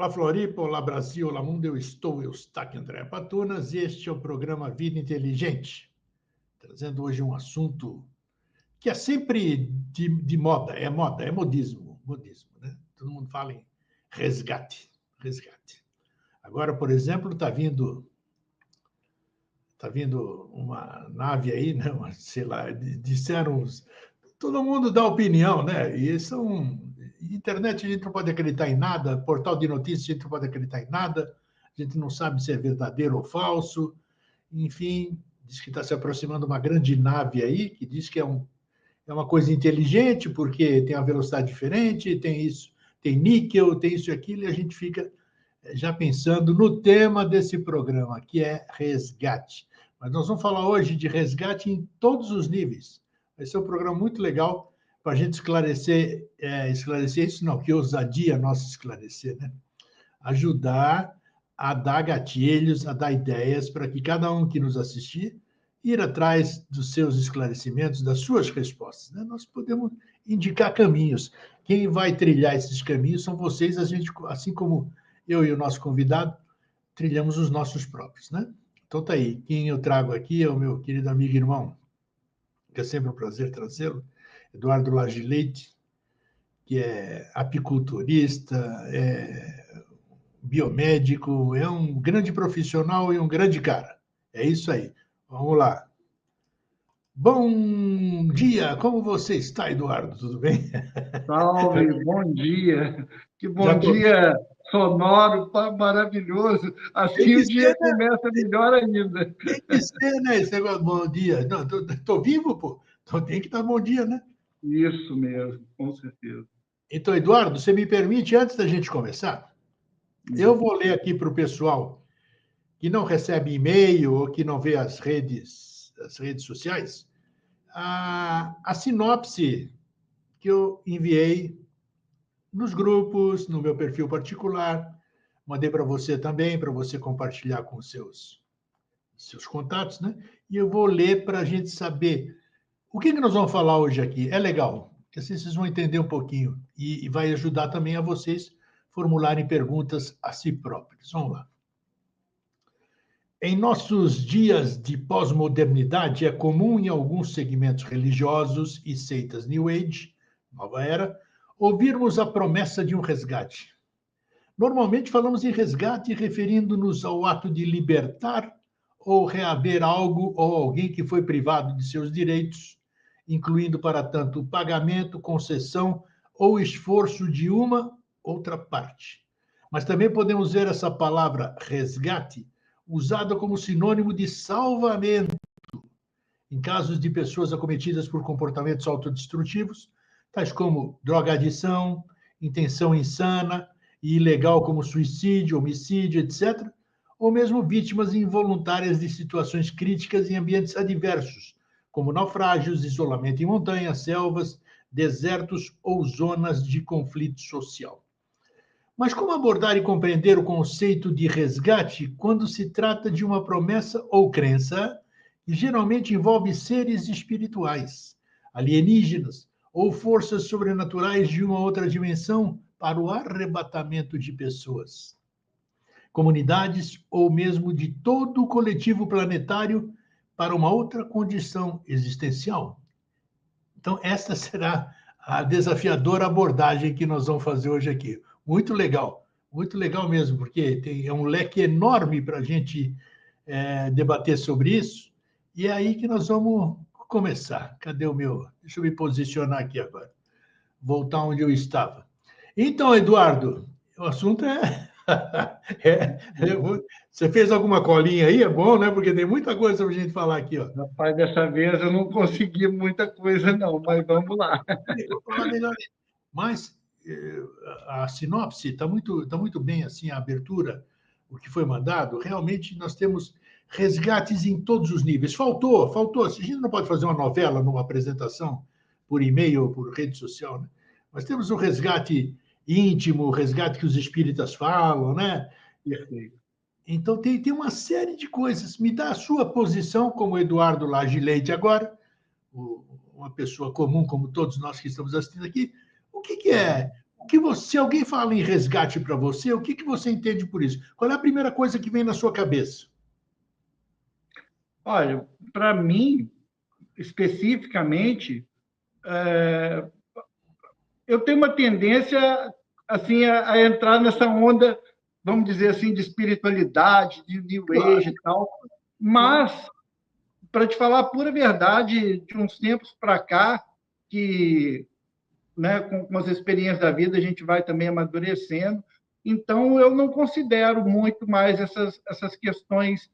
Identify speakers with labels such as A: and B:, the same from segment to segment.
A: Olá, Floripa, olá, Brasil, olá, mundo, eu Eustáquio André Patunas, e este é o programa Vida Inteligente, trazendo hoje um assunto que é sempre de moda, é modismo, né? Todo mundo fala em resgate. Agora, por exemplo, está vindo uma nave aí, né? Sei lá, disseram, todo mundo dá opinião, né? E internet a gente não pode acreditar em nada, portal de notícias a gente não pode acreditar em nada, a gente não sabe se é verdadeiro ou falso. Enfim, diz que está se aproximando uma grande nave aí, que diz que é uma coisa inteligente, porque tem uma velocidade diferente, tem isso, tem níquel, tem isso e aquilo, e a gente fica já pensando no tema desse programa, que é resgate. Mas nós vamos falar hoje de resgate em todos os níveis. Vai ser um programa muito legal para a gente esclarecer isso, não, que ousadia nossa esclarecer, né? Ajudar a dar gatilhos, a dar ideias para que cada um que nos assistir ir atrás dos seus esclarecimentos, das suas respostas, né? Nós podemos indicar caminhos. Quem vai trilhar esses caminhos são vocês, a gente, assim como eu e o nosso convidado, trilhamos os nossos próprios, né? Então tá aí, quem eu trago aqui é o meu querido amigo e irmão, que é sempre um prazer trazê-lo, Eduardo Lage Leite, que é apiculturista, é biomédico, é um grande profissional e um grande cara. É isso aí. Vamos lá. Bom dia, como você está, Eduardo? Tudo bem?
B: Salve, bom dia. Que
A: Já
B: bom
A: tô...
B: dia sonoro, maravilhoso.
A: Tem
B: Assim
A: que
B: o dia
A: ser, né?
B: começa melhor ainda.
A: Tem que ser, né? Esse negócio, bom dia. Não, tô vivo, pô. Então tem que dar bom dia, né?
B: Isso mesmo, com certeza.
A: Então, Eduardo, você me permite, antes da gente começar, eu vou ler aqui para o pessoal que não recebe e-mail ou que não vê as redes sociais, a sinopse que eu enviei nos grupos, no meu perfil particular, mandei para você também, para você compartilhar com seus contatos, né? E eu vou ler para a gente saber o que nós vamos falar hoje aqui. É legal, porque assim vocês vão entender um pouquinho e vai ajudar também a vocês formularem perguntas a si próprios. Vamos lá. Em nossos dias de pós-modernidade, é comum em alguns segmentos religiosos e seitas New Age, nova era, ouvirmos a promessa de um resgate. Normalmente falamos em resgate referindo-nos ao ato de libertar ou reaver algo ou alguém que foi privado de seus direitos, incluindo, para tanto, o pagamento, concessão ou esforço de uma outra parte. Mas também podemos ver essa palavra resgate usada como sinônimo de salvamento em casos de pessoas acometidas por comportamentos autodestrutivos, tais como drogadição, intenção insana e ilegal como suicídio, homicídio, etc., ou mesmo vítimas involuntárias de situações críticas em ambientes adversos, como naufrágios, isolamento em montanhas, selvas, desertos ou zonas de conflito social. Mas como abordar e compreender o conceito de resgate quando se trata de uma promessa ou crença que geralmente envolve seres espirituais, alienígenas ou forças sobrenaturais de uma outra dimensão para o arrebatamento de pessoas, comunidades ou mesmo de todo o coletivo planetário para uma outra condição existencial? Então, esta será a desafiadora abordagem que nós vamos fazer hoje aqui. Muito legal mesmo, porque é um leque enorme para a gente debater sobre isso. E é aí que nós vamos começar. Cadê o meu? Deixa eu me posicionar aqui agora. Voltar onde eu estava. Então, Eduardo, o assunto é. Você fez alguma colinha aí? É bom, né? Porque tem muita coisa para a gente falar aqui, ó.
B: Rapaz, dessa vez eu não consegui muita coisa, não, mas vamos lá.
A: Eu vou falar melhor. Mas a sinopse tá muito bem assim, a abertura, o que foi mandado. Realmente nós temos resgates em todos os níveis. Faltou. A gente não pode fazer uma novela numa apresentação por e-mail ou por rede social, né? Mas temos o resgate íntimo, o resgate que os espíritas falam, né?
B: Perfeito.
A: Então tem uma série de coisas. Me dá a sua posição como Eduardo Lage Leite agora, uma pessoa comum como todos nós que estamos assistindo aqui. O que é Se alguém fala em resgate para você, o que você entende por isso? Qual é a primeira coisa que vem na sua cabeça?
B: Olha, para mim, especificamente, eu tenho uma tendência assim a entrar nessa onda, vamos dizer assim, de espiritualidade, de New Age e tal. Mas, para te falar a pura verdade, de uns tempos para cá, que, né, com as experiências da vida, a gente vai também amadurecendo. Então, eu não considero muito mais essas questões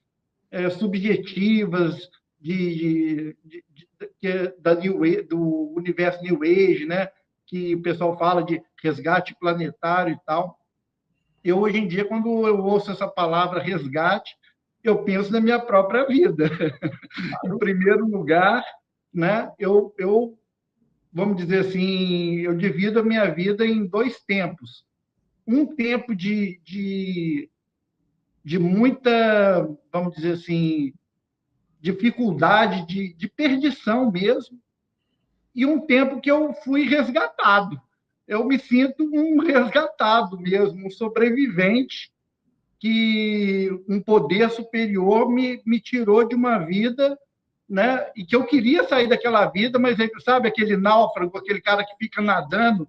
B: subjetivas da do universo New Age, né? Que o pessoal fala de resgate planetário e tal. Eu, hoje em dia, quando eu ouço essa palavra resgate, eu penso na minha própria vida. Em primeiro lugar, né, vamos dizer assim, eu divido a minha vida em dois tempos. Um tempo de muita, vamos dizer assim, dificuldade, de perdição mesmo, e um tempo que eu fui resgatado. Eu me sinto um resgatado mesmo, um sobrevivente, que um poder superior me tirou de uma vida, né? E que eu queria sair daquela vida, mas sabe aquele náufrago, aquele cara que fica nadando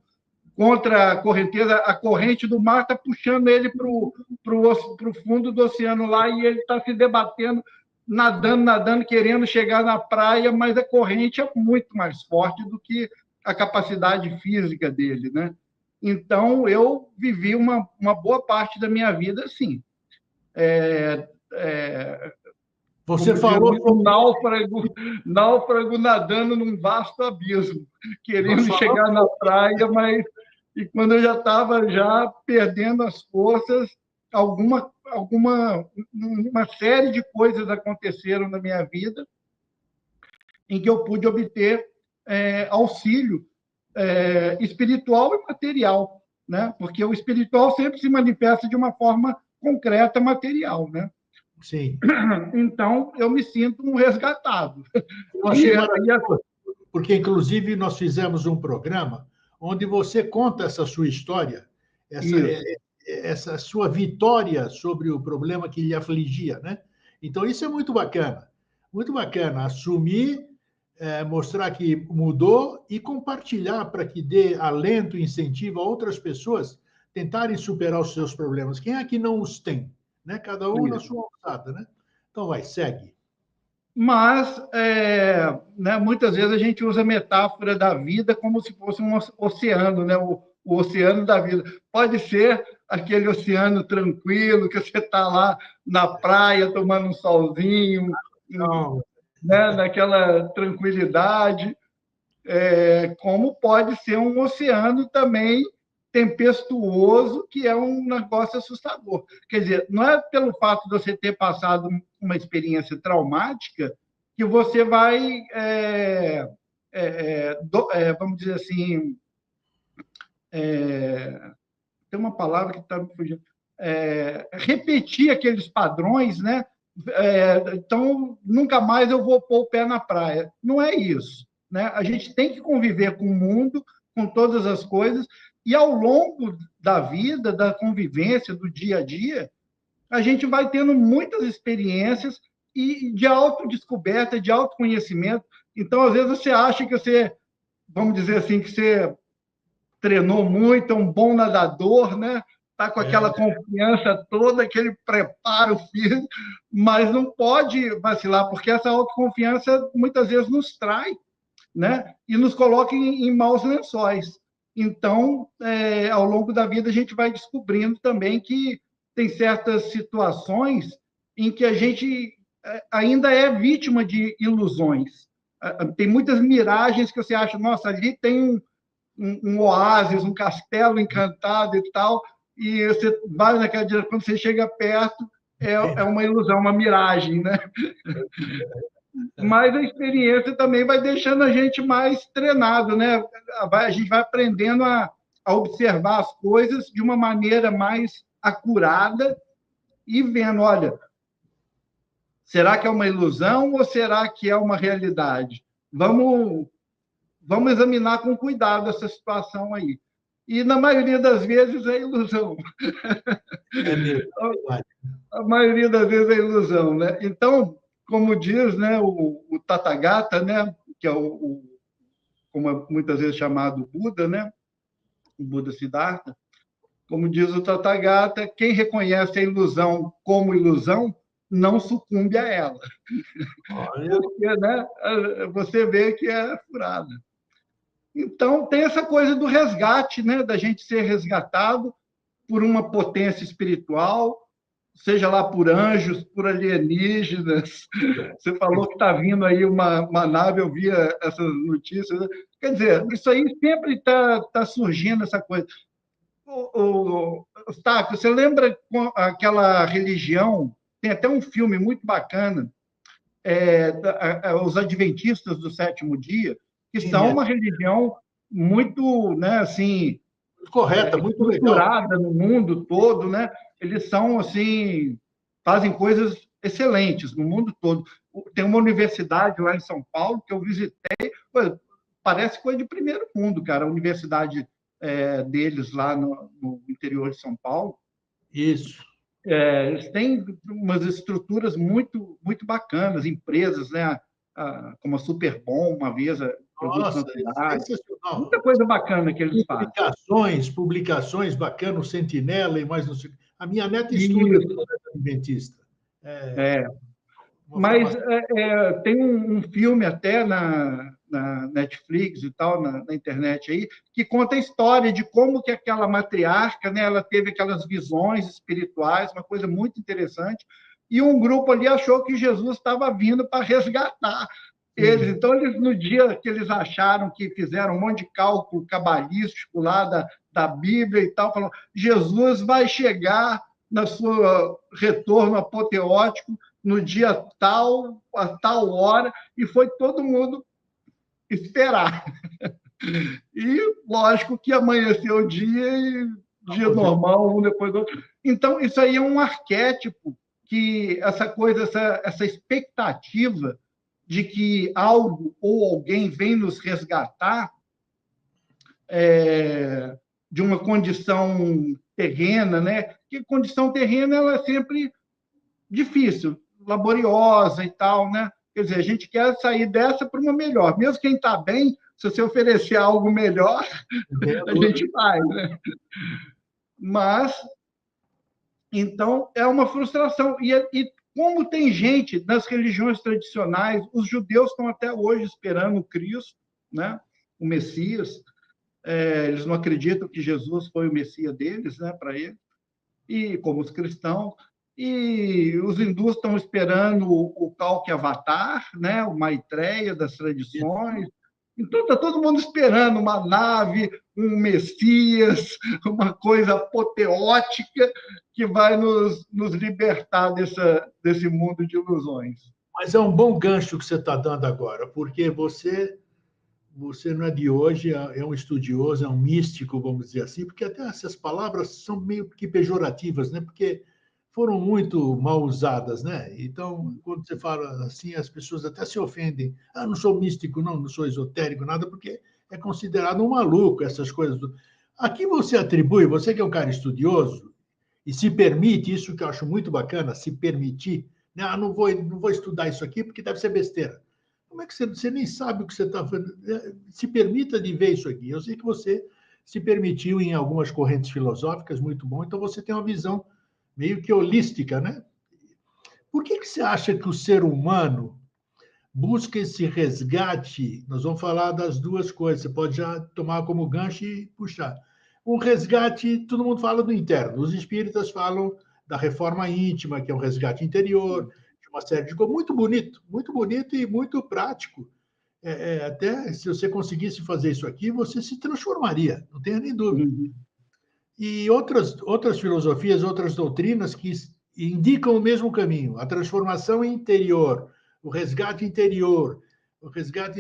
B: contra a correnteza, a corrente do mar está puxando ele para o fundo do oceano lá e ele está se debatendo, nadando, nadando, querendo chegar na praia, mas a corrente é muito mais forte do que a capacidade física dele, né? Então, eu vivi uma boa parte da minha vida assim.
A: Você
B: Como
A: falou
B: diz, um
A: sobre.
B: náufrago nadando num vasto abismo,
A: Nós
B: querendo
A: falamos
B: chegar na praia, mas e quando eu já estava já perdendo as forças, uma série de coisas aconteceram na minha vida em que eu pude obter auxílio espiritual e material, né? Porque o espiritual sempre se manifesta de uma forma concreta, material, né?
A: Sim.
B: Então, eu me sinto um resgatado.
A: Eu achei maravilhoso, porque, inclusive, nós fizemos um programa onde você conta essa sua história, essa sua vitória sobre o problema que lhe afligia, né? Então, isso é muito bacana, assumir, mostrar que mudou e compartilhar para que dê alento e incentivo a outras pessoas tentarem superar os seus problemas. Quem é que não os tem? Né? Cada um na sua alçada, né? Então, vai, segue.
B: Mas, né, muitas vezes a gente usa a metáfora da vida como se fosse um oceano, né? O oceano da vida. Pode ser aquele oceano tranquilo, que você está lá na praia tomando um solzinho,
A: Não,
B: né, naquela tranquilidade, como pode ser um oceano também tempestuoso, que é um negócio assustador. Quer dizer, não é pelo fato de você ter passado uma experiência traumática que você vai, vamos dizer assim, tem uma palavra que está me fugindo, repetir aqueles padrões, né? Então, nunca mais eu vou pôr o pé na praia. Não é isso. Né? A gente tem que conviver com o mundo, com todas as coisas, e ao longo da vida, da convivência, do dia a dia, a gente vai tendo muitas experiências e de autodescoberta, de autoconhecimento. Então, às vezes, você acha que você, vamos dizer assim, que você treinou muito, é um bom nadador, né? Está com aquela confiança toda, aquele preparo físico, mas não pode vacilar, porque essa autoconfiança muitas vezes nos trai, né? E nos coloca em maus lençóis. Então, ao longo da vida, a gente vai descobrindo também que tem certas situações em que a gente ainda é vítima de ilusões. Tem muitas miragens que você acha, nossa, ali tem um oásis, um castelo encantado e tal, e você vai naquela direção, quando você chega perto, é uma ilusão, uma miragem, né? Mas a experiência também vai deixando a gente mais treinado, né? A gente vai aprendendo a observar as coisas de uma maneira mais acurada e vendo, olha, será que é uma ilusão ou será que é uma realidade? Vamos examinar com cuidado essa situação aí. E, na maioria das vezes, é ilusão.
A: É mesmo.
B: A maioria das vezes é ilusão, né? Então, como diz, né, o Tathagata, né, que é como é muitas vezes chamado Buda, né, o Buda Siddhartha, como diz o Tathagata, quem reconhece a ilusão como ilusão não sucumbe a ela.
A: Olha,
B: Porque, né, você vê que é furada. Então, tem essa coisa do resgate, né, da gente ser resgatado por uma potência espiritual, seja lá por anjos, por alienígenas. Você falou que está vindo aí uma nave, eu vi essas notícias. Quer dizer, isso aí sempre está surgindo, essa coisa. Taco, você lembra aquela religião? Tem até um filme muito bacana, os Adventistas do Sétimo Dia, que
A: sim,
B: são uma religião muito, né, assim,
A: correta, muito legal.
B: estruturada no mundo todo, né? Eles são assim, fazem coisas excelentes no mundo todo. Tem uma universidade lá em São Paulo que eu visitei, parece coisa de primeiro mundo, cara, a universidade deles lá no interior de São Paulo.
A: Isso.
B: Eles têm umas estruturas muito, muito bacanas, empresas, né? Como a Superbom, uma vez, produtos
A: Nossa,
B: naturais.
A: sensacional.
B: Muita coisa bacana que eles fazem.
A: Publicações bacanas, o Sentinela e mais não sei. A minha neta estuda
B: Isso.
A: adventista.
B: Mas tem um filme até na Netflix e tal, na internet aí, que conta a história de como que aquela matriarca, né, ela teve aquelas visões espirituais, uma coisa muito interessante, e um grupo ali achou que Jesus estava vindo para resgatar eles. Então, no dia que eles acharam que fizeram um monte de cálculo cabalístico lá da Bíblia e tal, falaram, Jesus vai chegar no seu retorno apoteótico no dia tal, a tal hora, e foi todo mundo esperar. E, lógico, que amanheceu o dia e dia normal, um depois do outro. Então, isso aí é um arquétipo que essa coisa, essa expectativa de que algo ou alguém vem nos resgatar de uma condição terrena, né? Que condição terrena ela é sempre difícil, laboriosa e tal, né? Quer dizer, a gente quer sair dessa para uma melhor. Mesmo quem está bem, se você oferecer algo melhor, a gente vai, né? Mas, então, é uma frustração. E como tem gente nas religiões tradicionais, os judeus estão até hoje esperando o Cristo, né? O Messias. Eles não acreditam que Jesus foi o Messias deles, né? Para eles. E como os cristãos. E os hindus estão esperando o Kalki Avatar, né? O Maitreya das tradições. Então, está todo mundo esperando uma nave, um Messias, uma coisa apoteótica que vai nos libertar desse mundo de ilusões.
A: Mas é um bom gancho que você está dando agora, porque você não é de hoje, é um estudioso, é um místico, vamos dizer assim, porque até essas palavras são meio que pejorativas, né? Porque foram muito mal usadas, né? Então, quando você fala assim, as pessoas até se ofendem. Ah, não sou místico, não sou esotérico, nada, porque é considerado um maluco essas coisas. Aqui você atribui, você que é um cara estudioso, e se permite, isso que eu acho muito bacana, se permitir, né? Ah, não vou estudar isso aqui porque deve ser besteira. Como é que você nem sabe o que você está fazendo? Se permita de ver isso aqui. Eu sei que você se permitiu em algumas correntes filosóficas, muito bom, então você tem uma visão meio que holística, né? Por que você acha que o ser humano busca esse resgate? Nós vamos falar das duas coisas, você pode já tomar como gancho e puxar. Um resgate, todo mundo fala do interno, os espíritas falam da reforma íntima, que é um resgate interior, de uma série de coisas, muito bonito e muito prático. Até se você conseguisse fazer isso aqui, você se transformaria, não tenha nem dúvida. E outras filosofias, outras doutrinas que indicam o mesmo caminho, a transformação interior, o resgate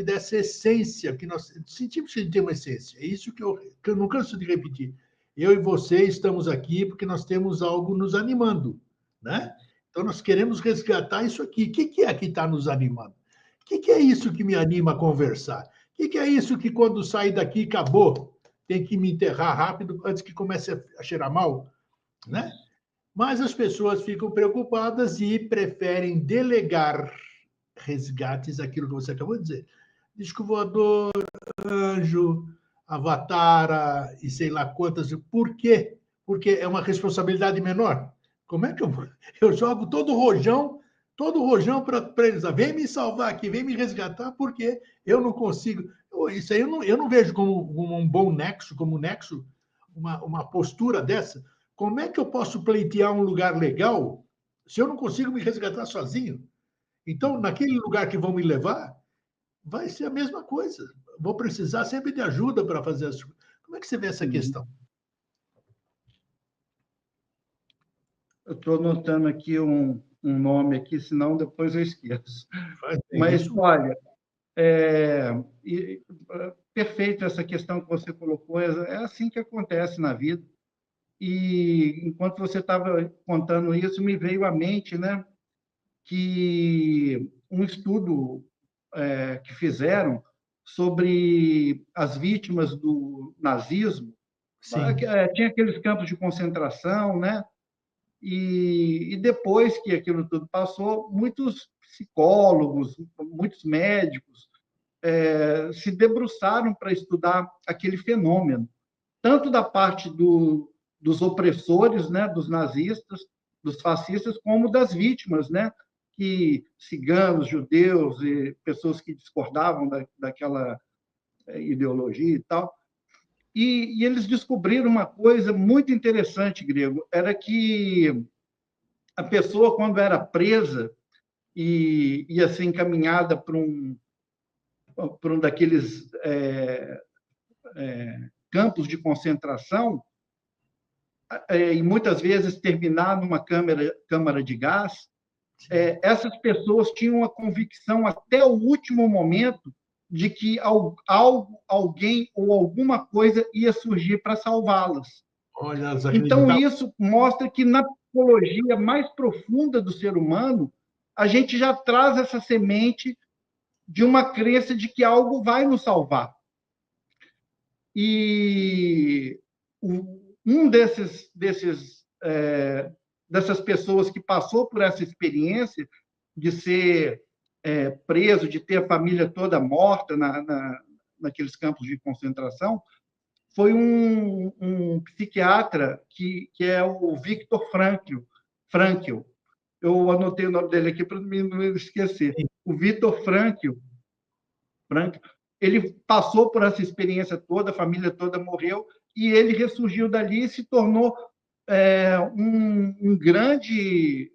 A: dessa essência que nós sentimos que a gente tem uma essência. É isso que eu não canso de repetir. Eu e você estamos aqui porque nós temos algo nos animando, né? Então nós queremos resgatar isso aqui. O que é que está nos animando? O que é isso que me anima a conversar? O que é isso que quando sair daqui acabou? tem que me enterrar rápido antes que comece a cheirar mal, né? Mas as pessoas ficam preocupadas e preferem delegar resgates, aquilo que você acabou de dizer. Disco voador, anjo, avatara e sei lá quantas. Por quê? Porque é uma responsabilidade menor. Como é que eu jogo todo o rojão para eles? Vem me salvar aqui, vem me resgatar, porque eu não consigo. Isso aí eu não vejo como um bom nexo, uma postura dessa. Como é que eu posso pleitear um lugar legal se eu não consigo me resgatar sozinho? Então, naquele lugar que vão me levar, vai ser a mesma coisa. Vou precisar sempre de ajuda para fazer as coisas. Como é que você vê essa questão?
B: Eu estou anotando aqui um nome aqui, senão depois eu esqueço. Mas,
A: isso.
B: olha, perfeito essa questão que você colocou, é assim que acontece na vida. E enquanto você estava contando isso, me veio à mente, né, que um estudo que fizeram sobre as vítimas do nazismo, tinha aqueles campos de concentração, né? E depois que aquilo tudo passou, muitos psicólogos, muitos médicos se debruçaram para estudar aquele fenômeno, tanto da parte dos opressores, né, dos nazistas, dos fascistas, como das vítimas, né, que ciganos, judeus e pessoas que discordavam daquela ideologia e tal. E eles descobriram uma coisa muito interessante, Grego, era que a pessoa, quando era presa e ia ser encaminhada para um daqueles campos de concentração, e muitas vezes terminar numa câmara de gás, essas pessoas tinham a convicção até o último momento de que alguém ou alguma coisa ia surgir para salvá-las. Então, isso mostra que na psicologia mais profunda do ser humano, a gente já traz essa semente de uma crença de que algo vai nos salvar. E dessas pessoas que passou por essa experiência de ser preso, de ter a família toda morta naqueles campos de concentração, foi um psiquiatra que é o Viktor Frankl. Eu anotei o nome dele aqui para não esquecer. O Viktor Frankl, ele passou por essa experiência toda, a família toda morreu, e ele ressurgiu dali e se tornou um grande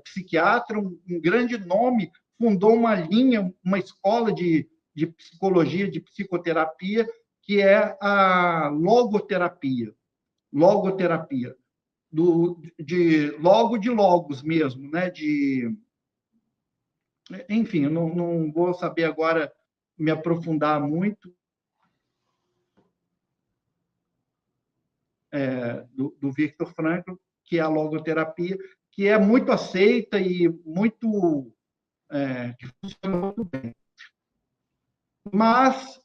B: psiquiatra, um grande nome, fundou uma linha, uma escola de psicologia, de psicoterapia, que é a logoterapia. Logoterapia. De logos mesmo, né? Enfim, eu não vou saber agora me aprofundar muito do Viktor Frankl, que é a logoterapia, que é muito aceita e muito que funciona muito bem. Mas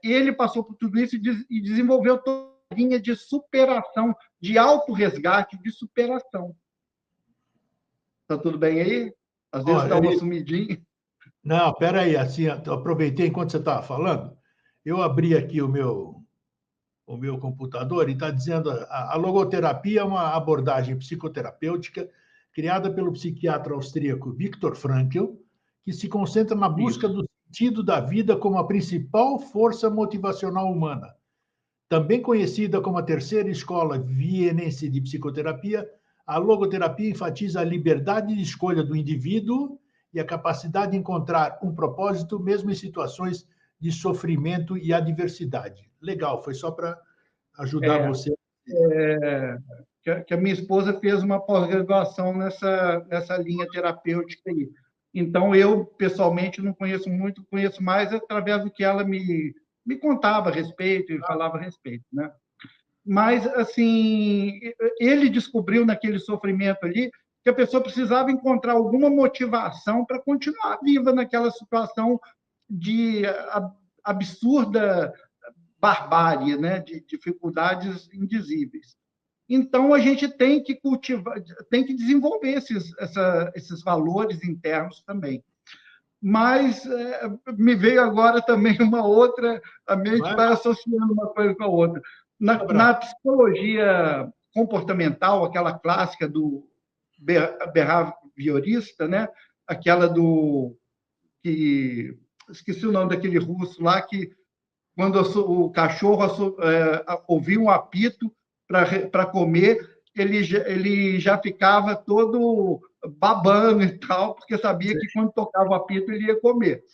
B: ele passou por tudo isso e desenvolveu toda a linha de superação, de autorresgate, de superação. Está tudo bem aí? Às vezes está uma sumidinha.
A: Não, espera aí, assim, eu aproveitei enquanto você estava falando, eu abri aqui o meu computador e está dizendo a logoterapia é uma abordagem psicoterapêutica criada pelo psiquiatra austríaco Viktor Frankl, que se concentra na busca do sentido da vida como a principal força motivacional humana. Também conhecida como a terceira escola vienense de psicoterapia, a logoterapia enfatiza a liberdade de escolha do indivíduo e a capacidade de encontrar um propósito, mesmo em situações de sofrimento e adversidade. Legal, foi só para ajudar você.
B: Que a minha esposa fez uma pós-graduação nessa linha terapêutica aí. Então, eu, pessoalmente, não conheço muito, conheço mais através do que ela me contava a respeito e falava a respeito, né? Mas, assim, ele descobriu naquele sofrimento ali que a pessoa precisava encontrar alguma motivação para continuar viva naquela situação de absurda barbárie, né? De dificuldades indizíveis. Então, a gente tem que cultivar, tem que desenvolver esses valores internos também. Mas me veio agora também uma outra, a mente vai associando uma coisa com a outra. Na psicologia comportamental, aquela clássica do behaviorista, né? Aquela que esqueci o nome daquele russo lá, que quando o cachorro ouvia um apito para comer, ele já ficava todo babando e tal, porque sabia que quando tocava o apito ele ia comer.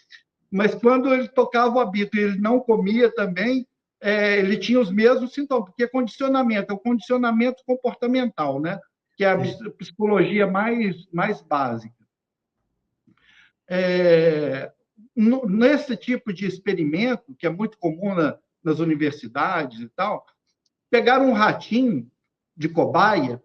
B: Mas quando ele tocava o apito e ele não comia também, ele tinha os mesmos sintomas, porque é o condicionamento comportamental, né? Que é a psicologia mais básica. Nesse tipo de experimento, que é muito comum nas universidades e tal, pegaram um ratinho de cobaia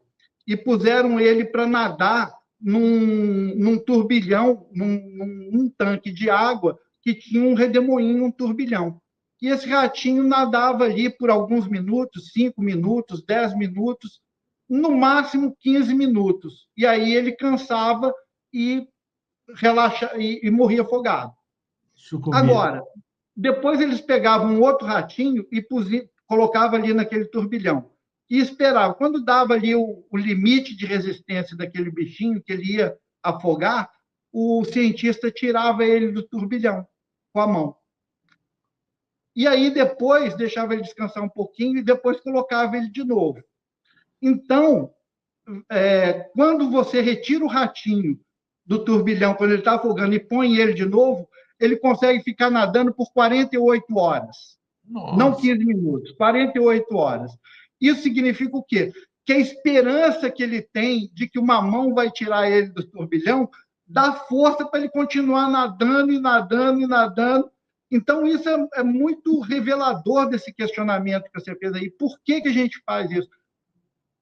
B: e puseram ele para nadar num turbilhão, num tanque de água que tinha um redemoinho, um turbilhão. E esse ratinho nadava ali por alguns minutos, 5 minutos, 10 minutos, no máximo 15 minutos. E aí ele cansava e morria afogado.
A: Sucumbia.
B: Agora, depois eles pegavam um outro ratinho e colocavam ali naquele turbilhão. E esperavam. Quando dava ali o limite de resistência daquele bichinho, que ele ia afogar, o cientista tirava ele do turbilhão com a mão. E aí depois deixava ele descansar um pouquinho e depois colocava ele de novo. Então, quando você retira o ratinho do turbilhão, quando ele está afogando, e põe ele de novo, ele consegue ficar nadando por 48 horas. Nossa. Não 15 minutos, 48 horas. Isso significa o quê? Que a esperança que ele tem de que uma mão vai tirar ele do turbilhão dá força para ele continuar nadando e nadando e nadando. Então, isso é muito revelador desse questionamento que você fez aí. Por que a gente faz isso?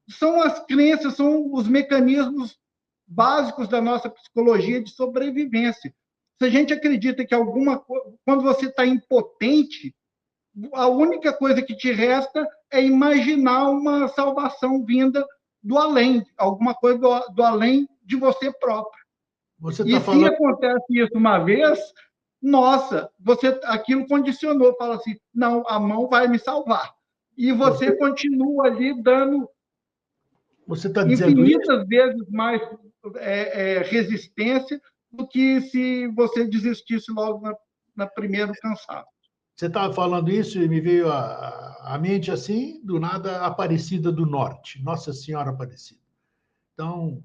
B: São as crenças, são os mecanismos básicos da nossa psicologia de sobrevivência. Se a gente acredita que quando você está impotente, a única coisa que te resta é imaginar uma salvação vinda do além, alguma coisa do além de você próprio. Se acontece isso uma vez, nossa, aquilo condicionou, fala assim, não, a mão vai me salvar. E você continua ali dando infinitas vezes mais resistência do que se você desistisse logo na primeiro cansaço.
A: Você estava falando isso e me veio à mente assim, do nada, Aparecida do Norte, Nossa Senhora Aparecida. Então,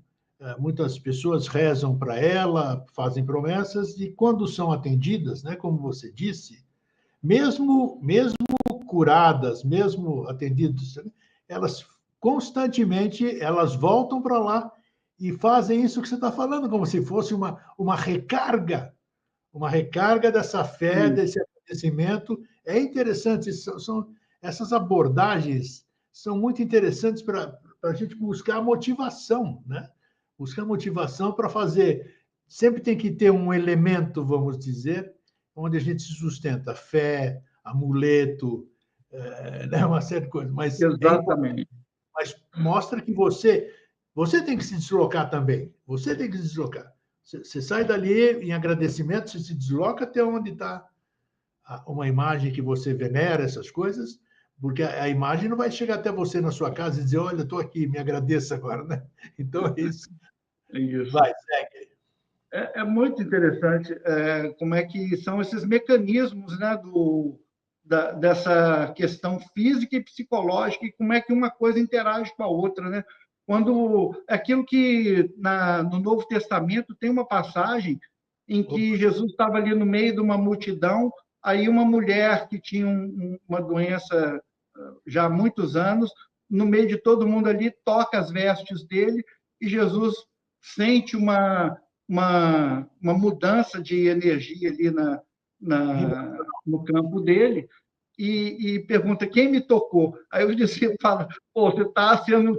A: muitas pessoas rezam para ela, fazem promessas, e quando são atendidas, né, como você disse, mesmo curadas, mesmo atendidas, elas constantemente elas voltam para lá e fazem isso que você está falando, como se fosse uma recarga dessa fé, desse acontecimento. É interessante, essas abordagens são muito interessantes para a gente buscar motivação, né? Buscar motivação para fazer. Sempre tem que ter um elemento, vamos dizer, onde a gente se sustenta, fé, amuleto, né? Uma série de coisas. Mas
B: exatamente.
A: Mas mostra que você tem que se deslocar também. Você tem que se deslocar. Você sai dali em agradecimento, você se desloca até onde está uma imagem que você venera, essas coisas, porque a imagem não vai chegar até você na sua casa e dizer, olha, estou aqui, me agradeça agora, né? Então é isso. Vai, segue.
B: É muito interessante como é que são esses mecanismos, né, dessa questão física e psicológica, e como é que uma coisa interage com a outra, né? Quando aquilo que no Novo Testamento tem uma passagem em que Jesus estava ali no meio de uma multidão, aí uma mulher que tinha uma doença já há muitos anos, no meio de todo mundo ali, toca as vestes dele, e Jesus sente uma mudança de energia ali no campo dele, e pergunta, quem me tocou? Aí o discípulo fala, pô, você está sendo...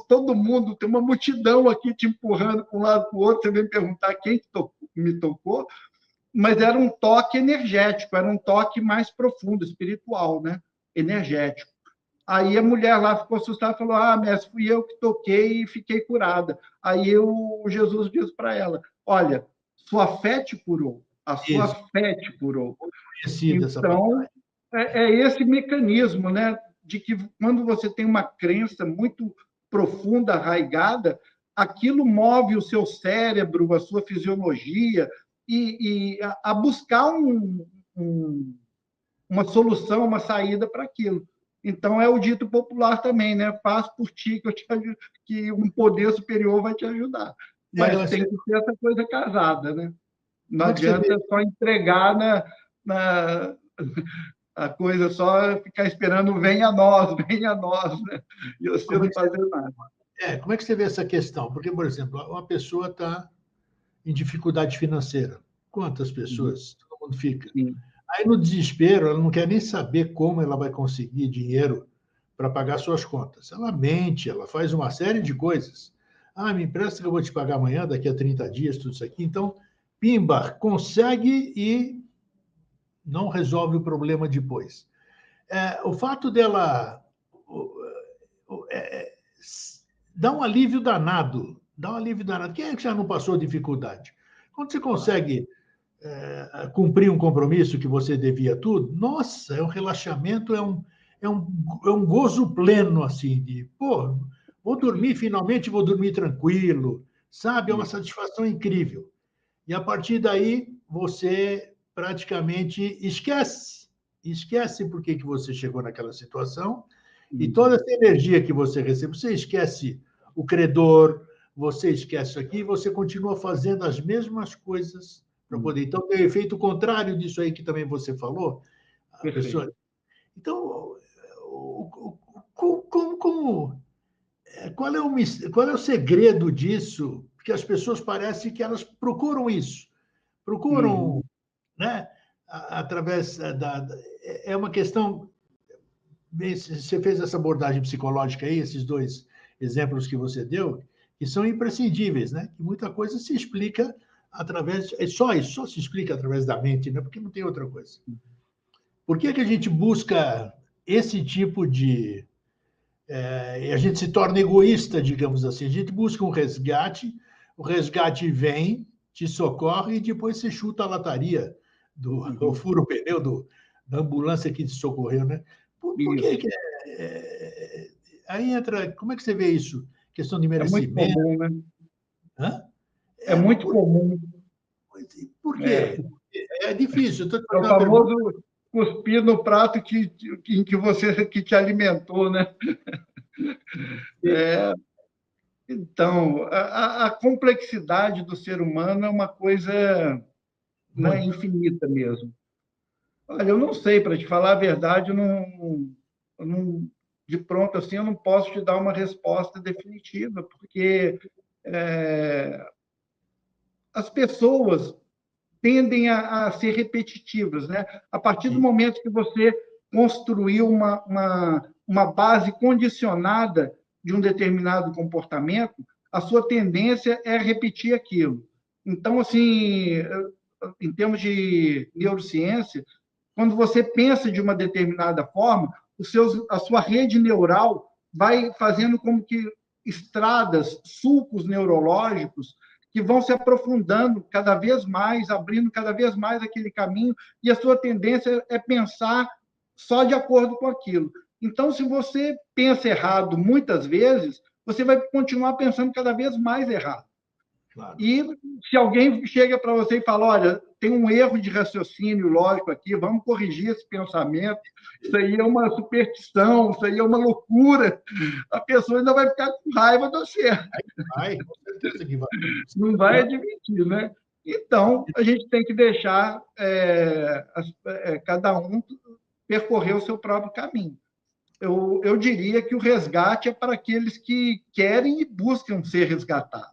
B: todo mundo, tem uma multidão aqui te empurrando para um lado para o outro, você vem perguntar quem me tocou? mas era um toque energético, era um toque mais profundo, espiritual, né? Energético. Aí a mulher lá ficou assustada e falou: Ah, mestre, fui eu que toquei e fiquei curada. Aí o Jesus disse para ela: Olha, sua fé te curou, a sua
A: Isso,
B: fé te curou.
A: conhecida essa
B: Então,
A: passagem.
B: é esse mecanismo, né? De que quando você tem uma crença muito profunda, arraigada, aquilo move o seu cérebro, a sua fisiologia, e a buscar uma solução, uma saída para aquilo. Então, é o dito popular também, né? Faz por ti que um poder superior vai te ajudar. Mas tem que ter essa coisa casada, né? Não adianta só entregar na a coisa, só ficar esperando venha a nós, né? E você não fazer nada.
A: Como é que você vê essa questão? Porque, por exemplo, uma pessoa está em dificuldade financeira. Quantas pessoas? Todo mundo fica.
B: Sim.
A: Aí, no desespero, ela não quer nem saber como ela vai conseguir dinheiro para pagar suas contas. Ela mente, ela faz uma série de coisas. Ah, me empresta que eu vou te pagar amanhã, daqui a 30 dias, tudo isso aqui. Então, pimba, consegue e não resolve o problema depois. O fato dela dá um alívio danado. Dá um alívio danado. Quem é que já não passou dificuldade? Quando você consegue cumprir um compromisso que você devia tudo, nossa, é um relaxamento, é um gozo pleno, assim, de, pô, vou dormir, finalmente vou dormir tranquilo, sabe? É uma satisfação incrível. E a partir daí, você praticamente esquece por que você chegou naquela situação, e toda essa energia que você recebe, você esquece o credor, você esquece isso aqui, e você continua fazendo as mesmas coisas para poder. Então, tem o efeito contrário disso aí que também você falou. A pessoa... Então, qual é o segredo disso? Porque as pessoas parecem que elas procuram isso, procuram, né? Através é uma questão. Você fez essa abordagem psicológica aí, esses dois exemplos que você deu, que são imprescindíveis, né? Que muita coisa se explica através. Só isso, só se explica através da mente, né? Porque não tem outra coisa. Por que a gente busca esse tipo de. A gente se torna egoísta, digamos assim. A gente busca um resgate, o resgate vem, te socorre e depois você chuta a lataria, ou fura o pneu da ambulância que te socorreu, né? Por que aí entra. Como é que você vê isso? Questão de
B: muito
A: merecimento.
B: comum, né?
A: Hã?
B: É muito comum.
A: Por quê? É difícil.
B: É o famoso cuspir no prato em que você que te alimentou, né? Então, a complexidade do ser humano é uma coisa, né, infinita mesmo. Olha, eu não sei, para te falar a verdade, de pronto assim, eu não posso te dar uma resposta definitiva, porque as pessoas tendem a ser repetitivas, né? A partir do momento que você construiu uma base condicionada de um determinado comportamento, a sua tendência é repetir aquilo. Então, assim, em termos de neurociência, quando você pensa de uma determinada forma, a sua rede neural vai fazendo como que estradas, sulcos neurológicos que vão se aprofundando cada vez mais, abrindo cada vez mais aquele caminho, e a sua tendência é pensar só de acordo com aquilo. Então, se você pensa errado muitas vezes, você vai continuar pensando cada vez mais errado. Claro. E se alguém chega para você e fala, olha, tem um erro de raciocínio lógico aqui, vamos corrigir esse pensamento, isso aí é uma superstição, isso aí é uma loucura, a pessoa ainda vai ficar com raiva de você.
A: Vai, com certeza que vai.
B: Não vai admitir, né? Então, a gente tem que deixar cada um percorrer o seu próprio caminho. Eu diria que o resgate é para aqueles que querem e buscam ser resgatados.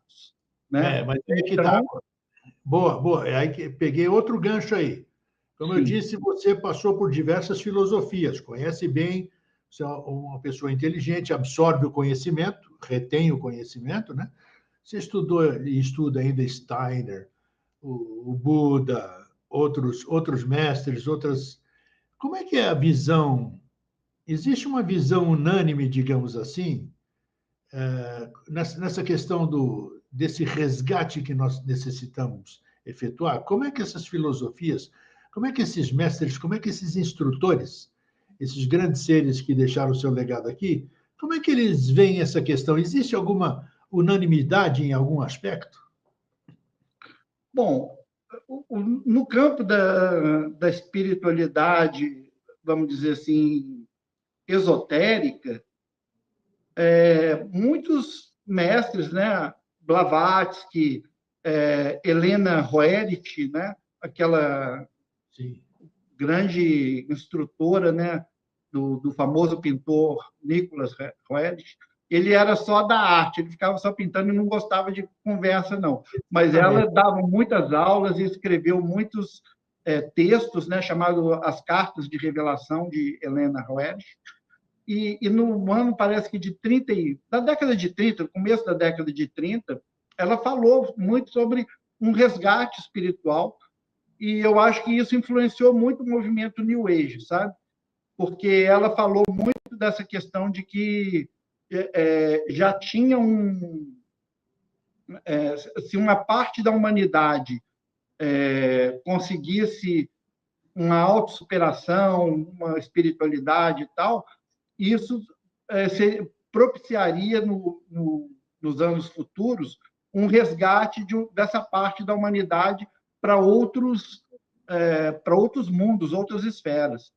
B: Né?
A: Mas é que tá. Boa. Aí que peguei outro gancho aí. Como eu disse, você passou por diversas filosofias, conhece bem, você é uma pessoa inteligente, absorve o conhecimento, retém o conhecimento, né? Você estudou e estuda ainda Steiner, o Buda, outros mestres, outras... Como é que é a visão? Existe uma visão unânime, digamos assim, nessa questão desse resgate que nós necessitamos efetuar? Como é que essas filosofias, como é que esses mestres, como é que esses instrutores, esses grandes seres que deixaram o seu legado aqui, como é que eles veem essa questão? Existe alguma unanimidade em algum aspecto?
B: Bom, no campo da espiritualidade, vamos dizer assim, esotérica, muitos mestres, né? Blavatsky, Helena Roerich, né? Aquela
A: Sim.
B: grande instrutora, né? Do famoso pintor Nicholas Roerich, ele era só da arte, ele ficava só pintando e não gostava de conversa, não. Mas ela dava muitas aulas e escreveu muitos textos, né, chamado As Cartas de Revelação, de Helena Roerich. E no ano, parece que da década de 30, no começo da década de 30, ela falou muito sobre um resgate espiritual, e eu acho que isso influenciou muito o movimento New Age, sabe? Porque ela falou muito dessa questão de que já tinha se uma parte da humanidade conseguisse uma autossuperação, uma espiritualidade e tal, isso propiciaria nos anos futuros um resgate dessa parte da humanidade para outros mundos, outras esferas.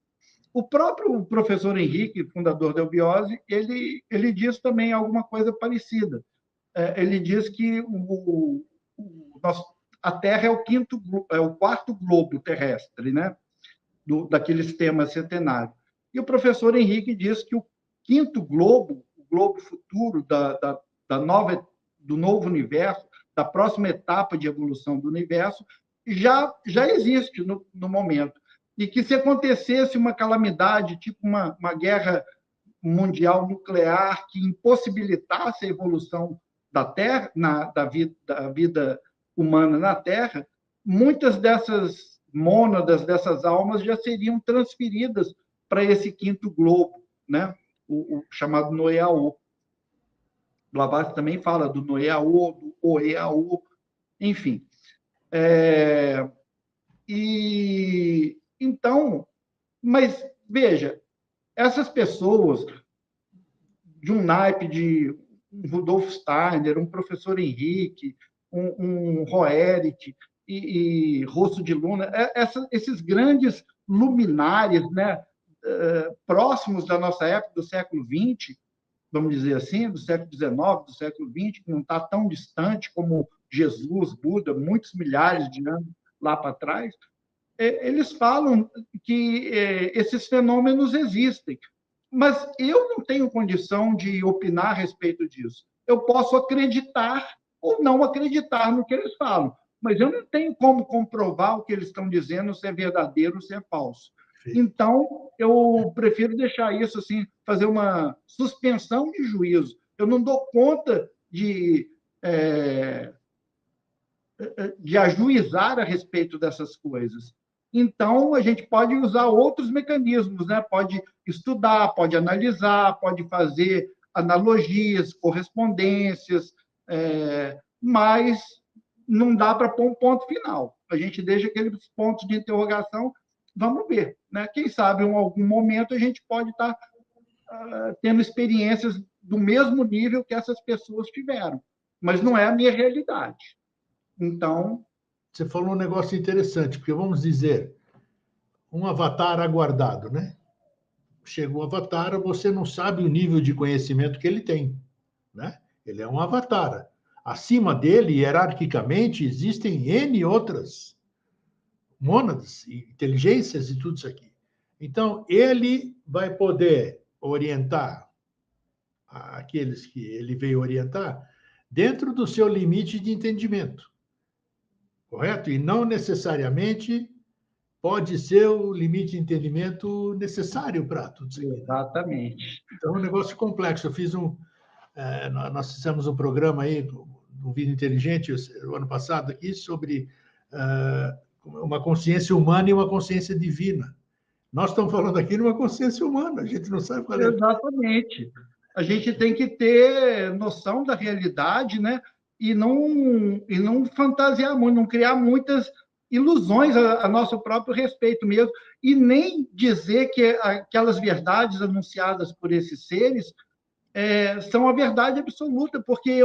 B: O próprio professor Henrique, fundador da Eubiose, ele diz também alguma coisa parecida. Ele diz que a Terra é o quarto globo terrestre, né? Daquele sistema centenário. E o professor Henrique diz que o quinto globo, o globo futuro do novo universo, da próxima etapa de evolução do universo, já existe no momento. E que se acontecesse uma calamidade, tipo uma guerra mundial nuclear que impossibilitasse a evolução da Terra, da vida humana na Terra, muitas dessas mônadas, dessas almas, já seriam transferidas para esse quinto globo, né? O chamado Noeaô. Blavatsky também fala do Noeaô, do Oeaô, enfim. E então, mas veja, essas pessoas de um naipe de um Rudolf Steiner, um professor Henrique, um Roerich e Russo de Luna, esses grandes luminares, né, próximos da nossa época, do século XX, vamos dizer assim, do século XIX, do século XX, que não está tão distante como Jesus, Buda, muitos milhares de anos lá para trás, eles falam que esses fenômenos existem. Mas eu não tenho condição de opinar a respeito disso. Eu posso acreditar ou não acreditar no que eles falam, mas eu não tenho como comprovar o que eles estão dizendo, se é verdadeiro ou se é falso. Então, eu prefiro deixar isso assim, fazer uma suspensão de juízo. Eu não dou conta de ajuizar a respeito dessas coisas. Então, a gente pode usar outros mecanismos, né? Pode estudar, pode analisar, pode fazer analogias, correspondências, mas não dá para pôr um ponto final. A gente deixa aqueles pontos de interrogação, vamos ver, né? Quem sabe, em algum momento, a gente pode estar tendo experiências do mesmo nível que essas pessoas tiveram, mas não é a minha realidade. Então...
A: Você falou um negócio interessante, porque vamos dizer, um avatar aguardado, né? Chegou o avatar, você não sabe o nível de conhecimento que ele tem, né? Ele é um avatar. Acima dele, hierarquicamente, existem N outras mônadas, inteligências e tudo isso aqui. Então, ele vai poder orientar aqueles que ele veio orientar dentro do seu limite de entendimento. Correto? E não necessariamente pode ser o limite de entendimento necessário para tudo isso aqui.
B: Exatamente.
A: Então, é um negócio complexo. Nós fizemos um programa aí do Vida Inteligente o ano passado aqui sobre uma consciência humana e uma consciência divina. Nós estamos falando aqui de uma consciência humana, a gente não sabe qual é.
B: Exatamente. A gente tem que ter noção da realidade, né? E não fantasiar muito, não criar muitas ilusões a nosso próprio respeito mesmo, e nem dizer que aquelas verdades anunciadas por esses seres são a verdade absoluta, porque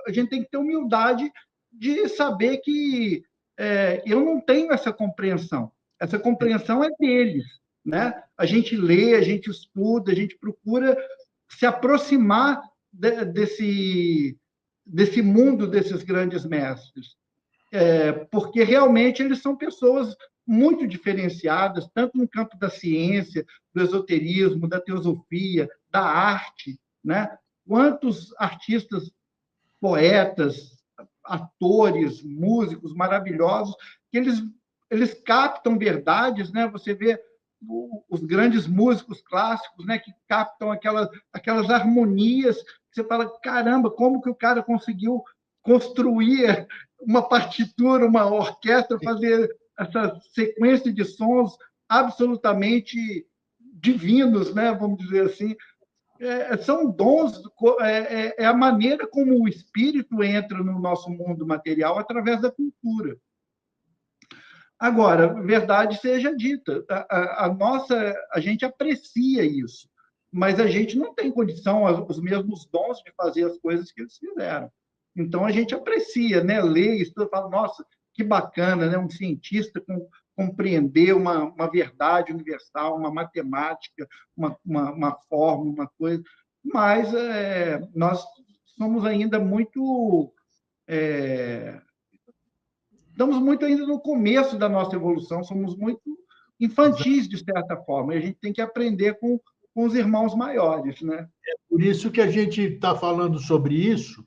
B: a gente tem que ter humildade de saber que eu não tenho essa compreensão. Essa compreensão é deles, né? A gente lê, a gente estuda, a gente procura se aproximar desse mundo desses grandes mestres, porque realmente eles são pessoas muito diferenciadas, tanto no campo da ciência, do esoterismo, da teosofia, da arte, né? Quantos artistas, poetas, atores, músicos maravilhosos, que eles captam verdades, né? Você vê os grandes músicos clássicos, né, que captam aquelas harmonias, que você fala, caramba, como que o cara conseguiu construir uma partitura, uma orquestra, fazer essa sequência de sons absolutamente divinos, né, vamos dizer assim. São dons, é a maneira como o espírito entra no nosso mundo material através da cultura. Agora, verdade seja dita, a gente aprecia isso, mas a gente não tem condição, os mesmos dons de fazer as coisas que eles fizeram. Então, a gente aprecia, né? Lê, estuda, fala, nossa, que bacana, né? Um cientista compreender uma verdade universal, uma matemática, uma forma, uma coisa, mas nós somos ainda muito... estamos muito ainda no começo da nossa evolução, somos muito infantis, de certa forma, e a gente tem que aprender com os irmãos maiores, né?
A: É por isso que a gente está falando sobre isso,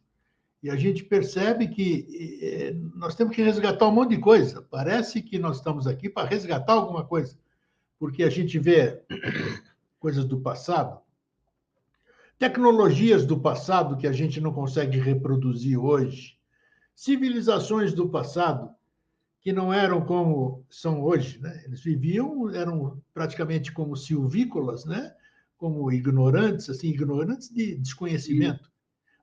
A: e a gente percebe que nós temos que resgatar um monte de coisa. Parece que nós estamos aqui para resgatar alguma coisa, porque a gente vê coisas do passado, tecnologias do passado que a gente não consegue reproduzir hoje, civilizações do passado que não eram como são hoje, né? Eles viviam, eram praticamente como silvícolas, né? Como ignorantes, assim, ignorantes de desconhecimento,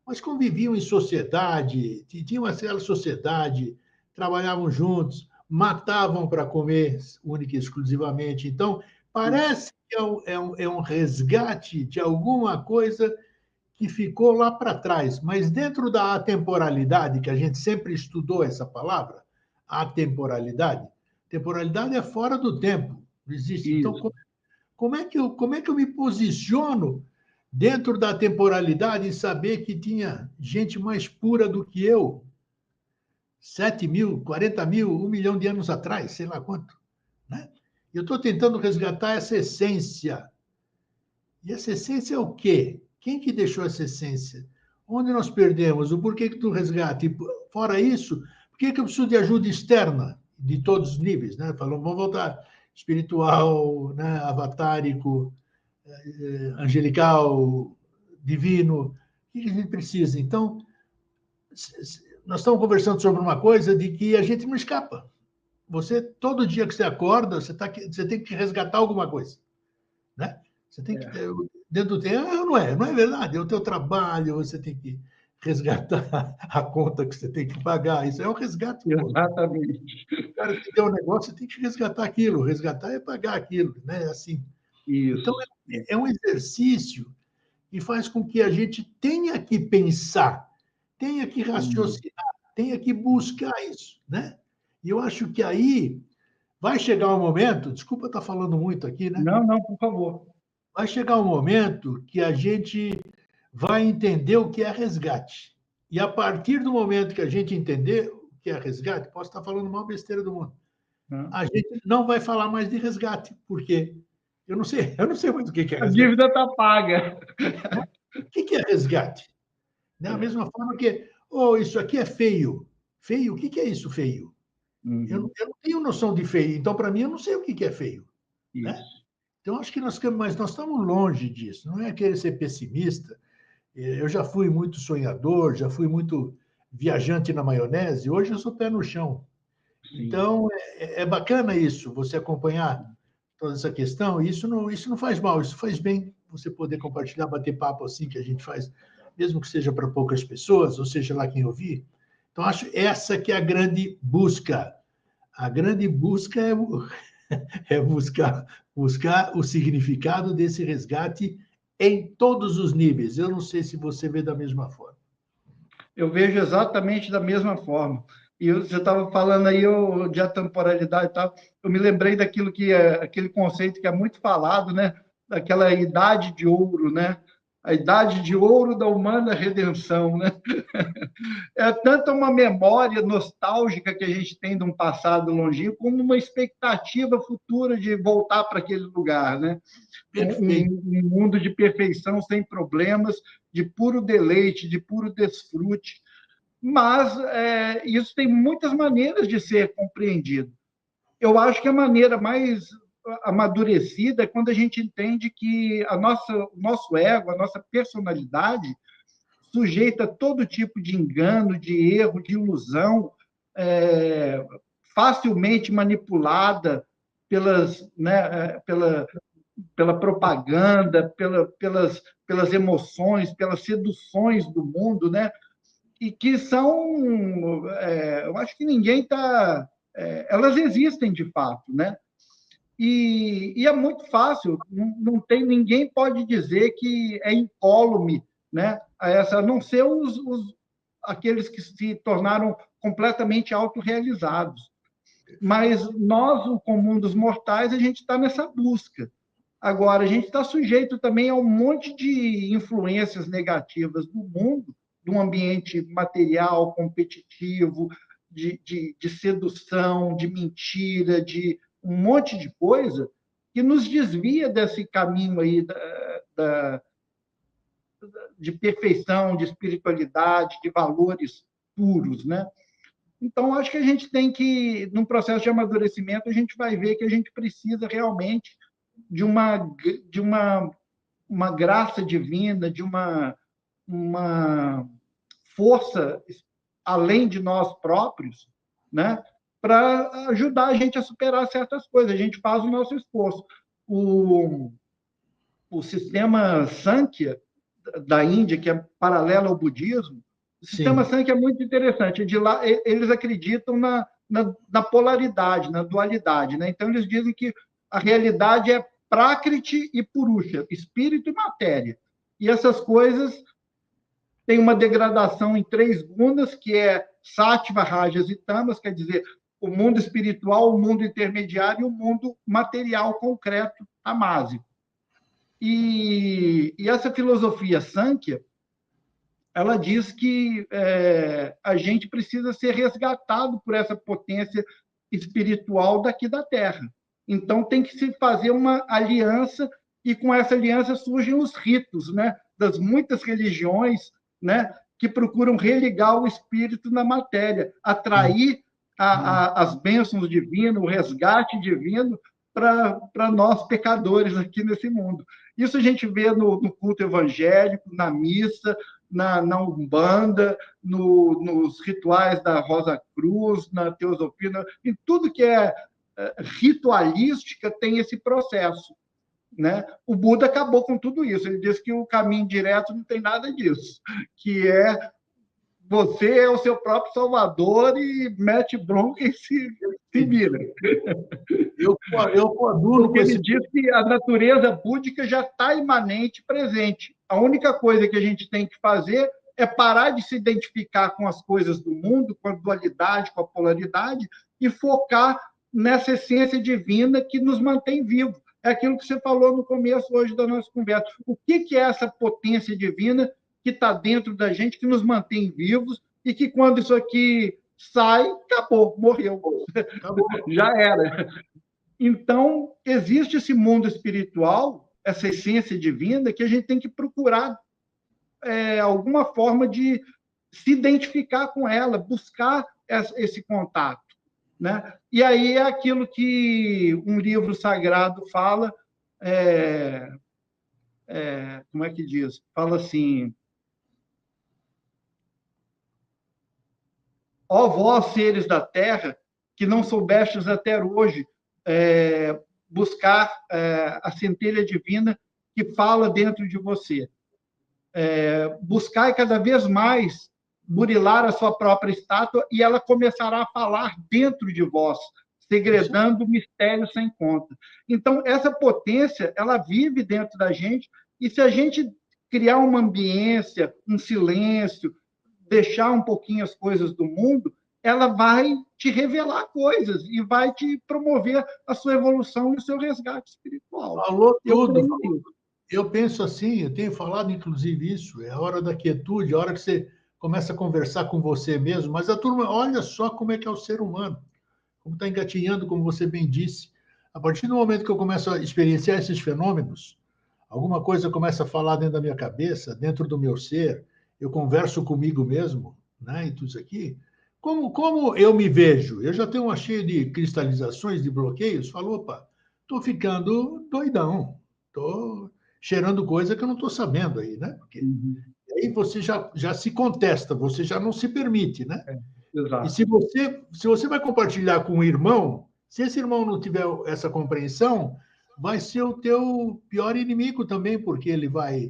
A: mas conviviam em sociedade, tinham aquela sociedade, trabalhavam juntos, matavam para comer única e exclusivamente. Então, parece que é um resgate de alguma coisa que ficou lá para trás, mas dentro da atemporalidade, que a gente sempre estudou essa palavra, atemporalidade, temporalidade é fora do tempo, não existe. Então, como é que eu me posiciono dentro da temporalidade e saber que tinha gente mais pura do que eu, 7.000, 40.000, 1 milhão de anos atrás, sei lá quanto, né? Eu estou tentando resgatar essa essência. E essa essência é o quê? Quem que deixou essa essência? Onde nós perdemos? O porquê que tu resgata? E, fora isso, por que eu preciso de ajuda externa, de todos os níveis? Né? Falou, vamos voltar espiritual, né? Avatárico, angelical, divino. O que a gente precisa? Então, nós estamos conversando sobre uma coisa de que a gente não escapa. Você, todo dia que você acorda, você tem que resgatar alguma coisa, né? Você tem que ter, dentro do tempo, não é verdade, é o teu trabalho, você tem que resgatar a conta que você tem que pagar, isso é um resgate.
B: Exatamente.
A: O cara te deu um negócio, você tem que resgatar aquilo, resgatar é pagar aquilo, né? Assim.
B: Isso.
A: Então, é um exercício que faz com que a gente tenha que pensar, tenha que raciocinar, tenha que buscar isso, né? E eu acho que aí vai chegar um momento, desculpa estar falando muito aqui, né?
B: Não, por favor.
A: Vai chegar um momento que a gente vai entender o que é resgate. E a partir do momento que a gente entender o que é resgate, posso estar falando uma besteira do mundo, a gente não vai falar mais de resgate, porque eu não sei muito o que é resgate.
B: A dívida está paga.
A: O que é resgate? Da mesma forma que, isso aqui é feio. Feio? O que é isso, feio? Eu não tenho noção de feio, então, para mim, eu não sei o que é feio. Né? Então, acho que nós estamos longe disso. Não é querer ser pessimista. Eu já fui muito sonhador, já fui muito viajante na maionese, hoje eu sou pé no chão.
B: Sim.
A: Então, é bacana isso, você acompanhar toda essa questão, e isso não faz mal, isso faz bem, você poder compartilhar, bater papo assim que a gente faz, mesmo que seja para poucas pessoas, ou seja lá quem ouvir. Então, acho essa que é a grande busca. A grande busca é buscar o significado desse resgate em todos os níveis. Eu não sei se você vê da mesma forma.
B: Eu vejo exatamente da mesma forma. E você estava falando aí de atemporalidade e tal, eu me lembrei daquilo que é aquele conceito que é muito falado, né? Daquela idade de ouro, né? A idade de ouro da humana redenção, né? É tanto uma memória nostálgica que a gente tem de um passado longínquo, como uma expectativa futura de voltar para aquele lugar, né?
A: Perfeito.
B: Um mundo de perfeição, sem problemas, de puro deleite, de puro desfrute. Mas isso tem muitas maneiras de ser compreendido. Eu acho que a maneira mais amadurecida é quando a gente entende que o nosso ego, a nossa personalidade, sujeita a todo tipo de engano, de erro, de ilusão, é, facilmente manipulada pela propaganda, pelas emoções, pelas seduções do mundo, né? E que são, eu acho que ninguém está, elas existem de fato, né? E é muito fácil, não tem ninguém pode dizer que é incólume, né? A não ser aqueles que se tornaram completamente autorrealizados. Mas nós, o comum dos mortais, a gente está nessa busca. Agora, a gente está sujeito também a um monte de influências negativas do mundo, de um ambiente material, competitivo, de sedução, de mentira, de um monte de coisa que nos desvia desse caminho aí de perfeição, de espiritualidade, de valores puros, né? Então, acho que a gente tem que, num processo de amadurecimento, a gente vai ver que a gente precisa realmente de uma graça divina, uma força além de nós próprios, né? Para ajudar a gente a superar certas coisas. A gente faz o nosso esforço. O sistema Sankhya da Índia, que é paralelo ao budismo, o sistema
A: Sim.
B: Sankhya é muito interessante. De lá, eles acreditam na polaridade, na dualidade. Né? Então, eles dizem que a realidade é Prakriti e Purusha, espírito e matéria. E essas coisas têm uma degradação em três gunas, que é Sattva, Rajas e Tamas, quer dizer, o mundo espiritual, o mundo intermediário e o mundo material concreto, tamásico. E essa filosofia Sankhya, ela diz que a gente precisa ser resgatado por essa potência espiritual daqui da Terra. Então, tem que se fazer uma aliança, e com essa aliança surgem os ritos, né, das muitas religiões, né, que procuram religar o espírito na matéria, atrair as bênçãos divinas, o resgate divino para nós pecadores aqui nesse mundo. Isso a gente vê no culto evangélico, na missa, na Umbanda, nos rituais da Rosa Cruz, na teosofia, em tudo que é ritualística tem esse processo. Né? O Buda acabou com tudo isso. Ele diz que o caminho direto não tem nada disso, que você é o seu próprio salvador e mete bronca e se vira.
A: Eu coaduno
B: Porque
A: com
B: ele
A: esse.
B: diz que a natureza búdica já está imanente, presente. A única coisa que a gente tem que fazer é parar de se identificar com as coisas do mundo, com a dualidade, com a polaridade, e focar nessa essência divina que nos mantém vivos. É aquilo que você falou no começo hoje da nossa conversa. O que é essa potência divina que está dentro da gente, que nos mantém vivos, e que quando isso aqui sai, acabou, morreu.
A: Acabou.
B: Já era. Então, existe esse mundo espiritual, essa essência divina, que a gente tem que procurar alguma forma de se identificar com ela, buscar esse contato. Né? E aí é aquilo que um livro sagrado fala, como é que diz? Fala assim: ó vós, seres da terra, que não soubestes até hoje buscar a centelha divina que fala dentro de você. Buscar cada vez mais burilar a sua própria estátua e ela começará a falar dentro de vós, segredando mistérios sem conta. Então, essa potência, ela vive dentro da gente, e se a gente criar uma ambiência, um silêncio, deixar um pouquinho as coisas do mundo, ela vai te revelar coisas e vai te promover a sua evolução e o seu resgate espiritual.
A: Falou tudo. Eu penso assim, eu tenho falado inclusive isso, é a hora da quietude, a hora que você começa a conversar com você mesmo, mas a turma, olha só como é que é o ser humano, como está engatinhando, como você bem disse. A partir do momento que eu começo a experienciar esses fenômenos, alguma coisa começa a falar dentro da minha cabeça, dentro do meu ser, eu converso comigo mesmo, né, e tudo isso aqui. Como eu me vejo? Eu já tenho uma cheia de cristalizações, de bloqueios, falo, opa, estou ficando doidão, estou cheirando coisa que eu não estou sabendo aí, né? Porque aí você já se contesta, você já não se permite, né?
B: Exato.
A: E se você vai compartilhar com um irmão, se esse irmão não tiver essa compreensão, vai ser o teu pior inimigo também, porque ele vai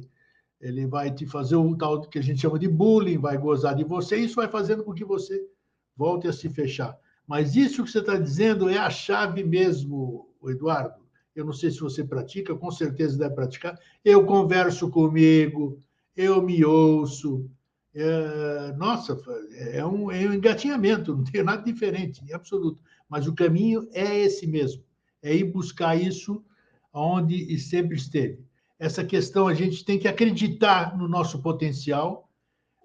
A: te fazer o tal que a gente chama de bullying, vai gozar de você, e isso vai fazendo com que você volte a se fechar. Mas isso que você está dizendo é a chave mesmo, Eduardo. Eu não sei se você pratica, com certeza deve praticar. Eu converso comigo, eu me ouço. Nossa, é um engatinhamento, não tem nada diferente, em absoluto. Mas o caminho é esse mesmo, é ir buscar isso onde sempre esteve. Essa questão, a gente tem que acreditar no nosso potencial,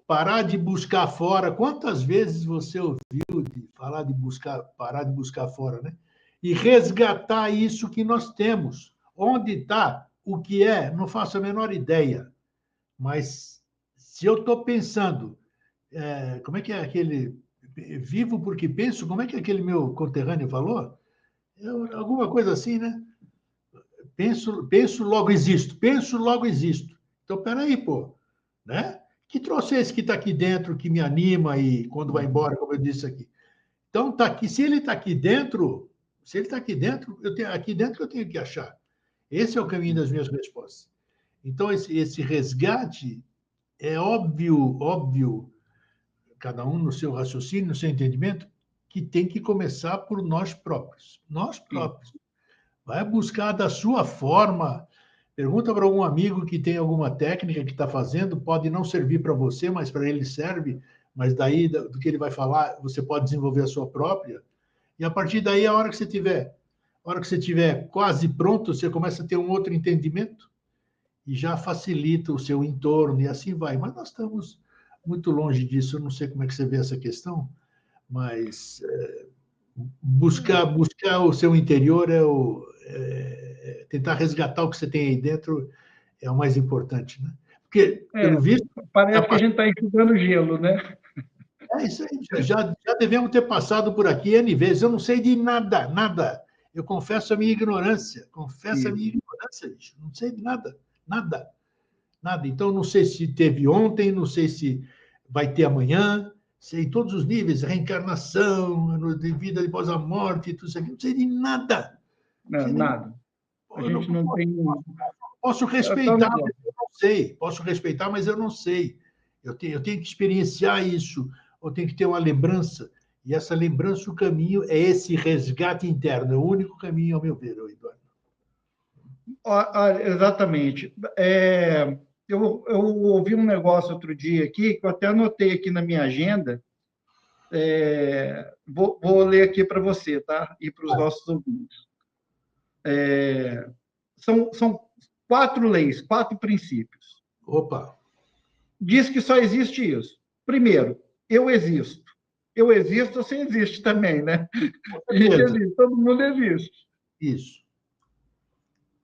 A: parar de buscar fora. Quantas vezes você ouviu de falar de parar de buscar fora, né? E resgatar isso que nós temos. Onde está, o que é, não faço a menor ideia. Mas se eu estou pensando, como é que é aquele vivo porque penso, como é que aquele meu conterrâneo falou? Alguma coisa assim, né? Penso, logo existo. Penso, logo existo. Então, peraí, pô, né? Que troço é esse que está aqui dentro, que me anima e quando vai embora, como eu disse aqui? Então, tá aqui, se ele está aqui dentro, aqui dentro eu tenho que achar. Esse é o caminho das minhas respostas. Então, esse resgate é óbvio, cada um no seu raciocínio, no seu entendimento, que tem que começar por nós próprios. Nós próprios. Vai buscar da sua forma. Pergunta para algum amigo que tem alguma técnica que está fazendo, pode não servir para você, mas para ele serve, mas daí do que ele vai falar, você pode desenvolver a sua própria. E a partir daí, a hora que você tiver quase pronto, você começa a ter um outro entendimento e já facilita o seu entorno e assim vai. Mas nós estamos muito longe disso, eu não sei como é que você vê essa questão, mas buscar o seu interior tentar resgatar o que você tem aí dentro é o mais importante, né? Porque, pelo visto...
B: Parece que a gente está estudando gelo, né?
A: É isso aí, já devemos ter passado por aqui N vezes. Eu não sei de nada. Eu confesso a minha ignorância. Bicho. Não sei de nada. Então, não sei se teve ontem, não sei se vai ter amanhã, sei todos os níveis, reencarnação, de vida depois da morte, tudo isso aqui. Não sei de nada.
B: Nada. A gente não tem...
A: Posso respeitar, mas eu não sei. Posso respeitar, mas eu não sei. Eu tenho que experienciar isso. Eu tenho que ter uma lembrança. E essa lembrança, o caminho é esse resgate interno. É o único caminho, ao meu ver, Eduardo.
B: Exatamente. Eu ouvi um negócio outro dia aqui, que eu até anotei aqui na minha agenda. Vou ler aqui para você, tá? E para os nossos ouvintes. São 4 leis, 4 princípios.
A: Opa!
B: Diz que só existe isso. Primeiro, eu existo. Eu existo, você existe também, né? A gente existe, todo mundo existe.
A: Isso.